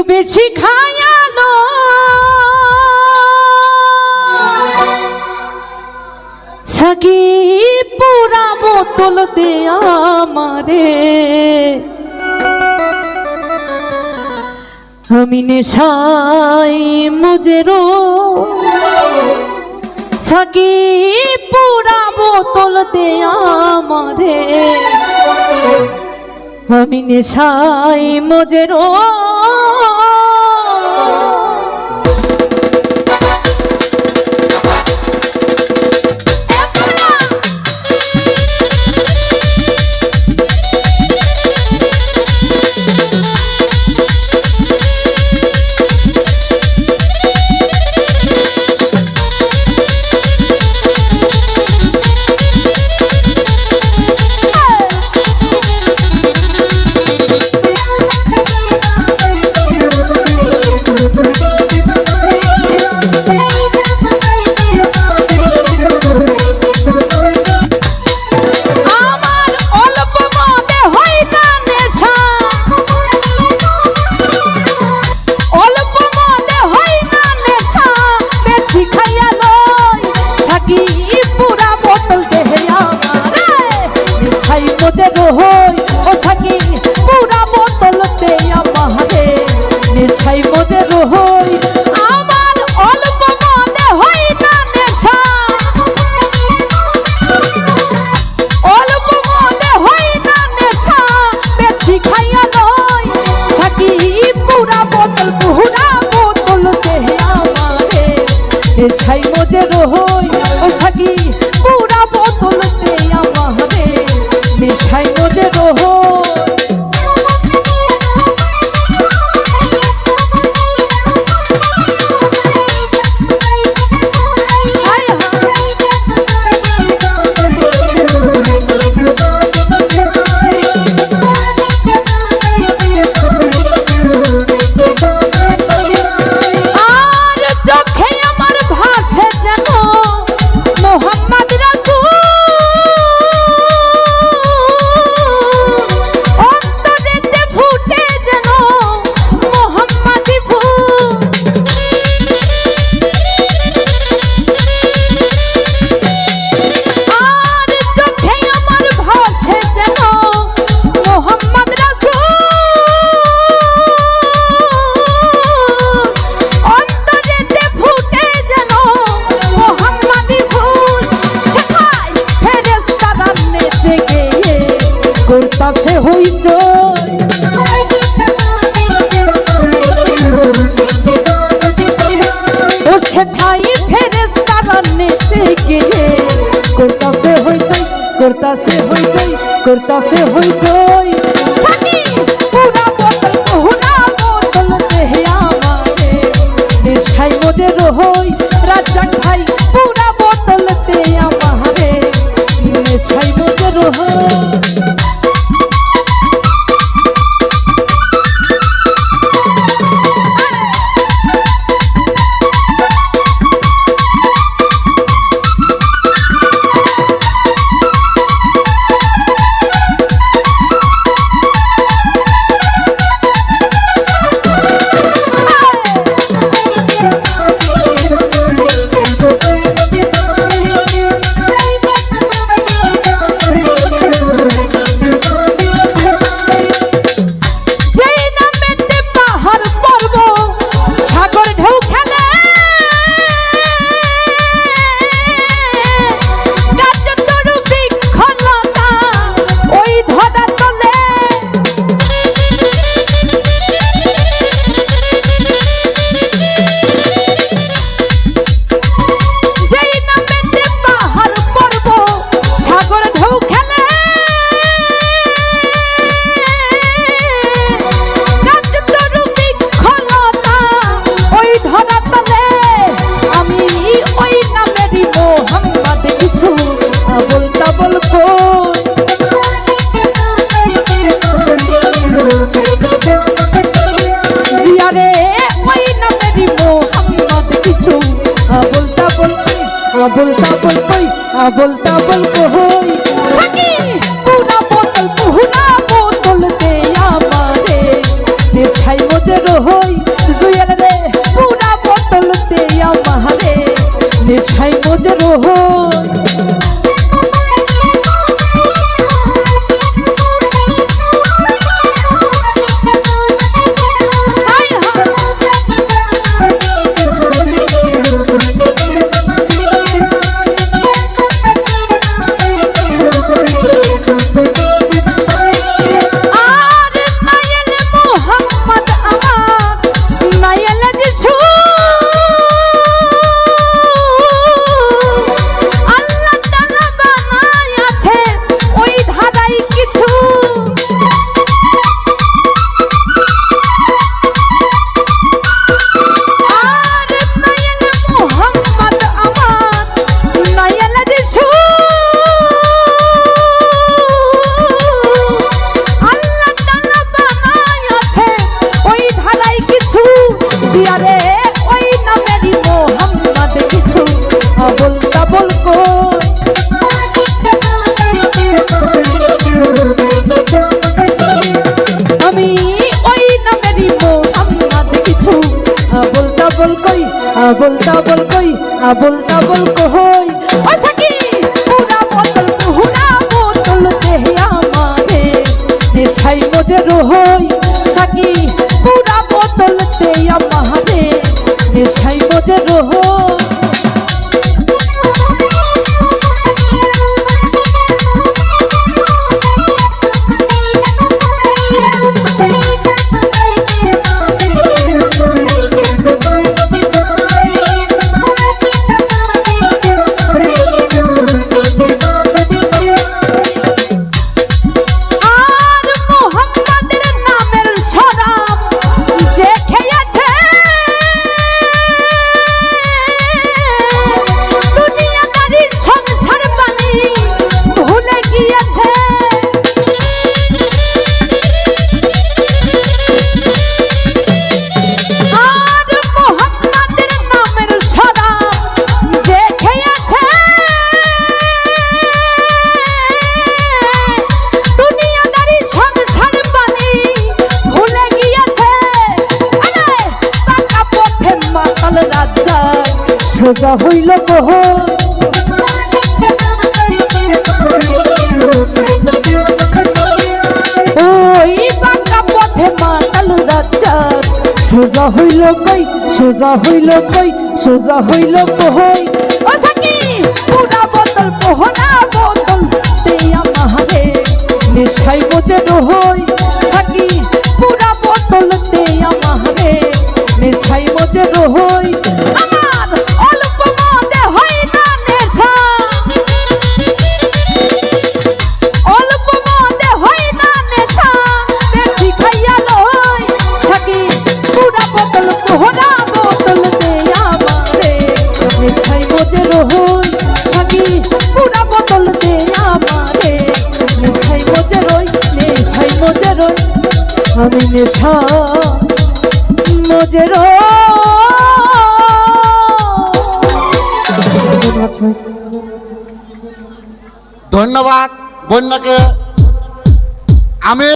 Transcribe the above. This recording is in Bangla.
বেশি খায়ালো সাকি পুরা বোতল দে আমারে আমি নেশাই মুজেরো সাকি পুরা বোতল দে আমারে আমি নেশাই মুজেরো ছাই মজে রহই ও সাকি পুরা বোতল তে আমারে নেশাই মজে রহই করতাছে হইচই ও সেথাই ফেরেশতারা নেচে গিয়ে করতাছে হইচই করতাছে হইচই করতাছে হইচই সাকি পুরা বোতল দেহে আমারে নেশাই মজে রহই রাজ্জাক ভাই পুরা বোতল দে আমারে নেশাই মজে রহই बोलता बोल कोई सकी पूरा बोतल दे आमारे देशाई मजे रहोई। রোহন बोलता बोल कोई बोलता बोल कोई सकी पूरा बोतल दे हमारे नेशाई मुझे रोई सकी पूरा बोतल दे हमारे नेशाई मुझे रोई সোজা হইল কহ ওই বাঁকা পথে মাতাল রাজা সোজা হইল কই সোজা হইল কই সোজা হইল কই ও সাকি পুরা বোতল পোহনা বোতল দেয়া মাহারে নেশাই বোঝে রহই সাকি পুরা বোতল দেয়া মাহারে নেশাই বোঝে রহই আমি নেশা মজে ধন্যবাদ বন্যাকে। আমি